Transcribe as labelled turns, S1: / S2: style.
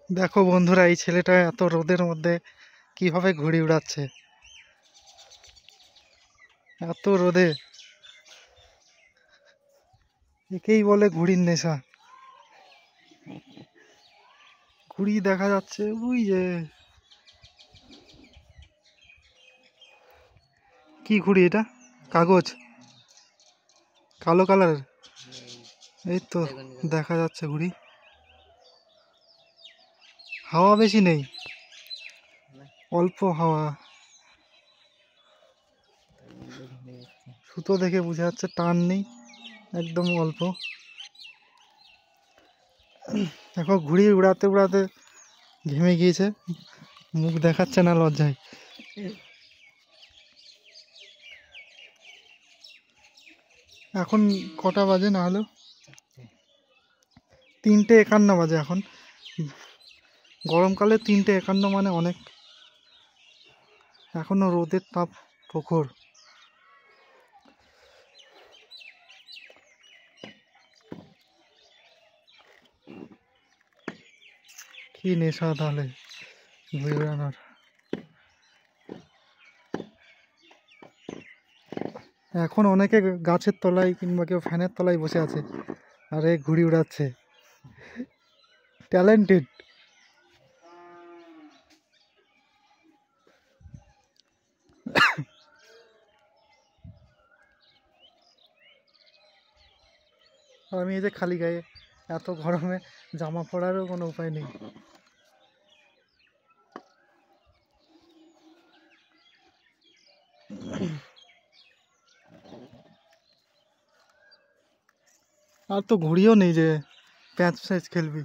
S1: দেখো বন্ধুরা, এই ছেলেটা এত রোদের মধ্যে কিভাবে ঘুড়ি উড়াচ্ছে। এত রোদে একেই বলে ঘুড়ির নেশা। ঘুড়ি দেখা যাচ্ছে, ওই যে কি ঘুড়ি এটা? কাগজ, কালো কালারের। এই তো দেখা যাচ্ছে ঘুড়ি। হাওয়া বেশি নেই, অল্প হাওয়া। সুতো দেখে বোঝা যাচ্ছে টান নেই, একদম অল্প। দেখো ঘুড়ি উড়াতে উড়াতে ঘেমে গিয়েছে, মুখ দেখাচ্ছে না লজ্জায়। এখন কটা বাজে না হলো? 3:51 বাজে এখন। গরমকালে 3:51 মানে অনেক। এখনো রোদের তাপ প্রখর। কি নেশা তাহলে ঘুড়ি উড়ানোর। এখন অনেকে গাছের তলায় কিংবা কেউ ফ্যানের তলায় বসে আছে, আর এ ঘুড়ি উড়াচ্ছে। ট্যালেন্টেড। আমি এই যে খালি গায়ে, এত গরমে জামা পরারও কোনো উপায় নেই। আর তো ঘুড়িও নেই যে প্যাঁচ স্যাঁচ খেলবি।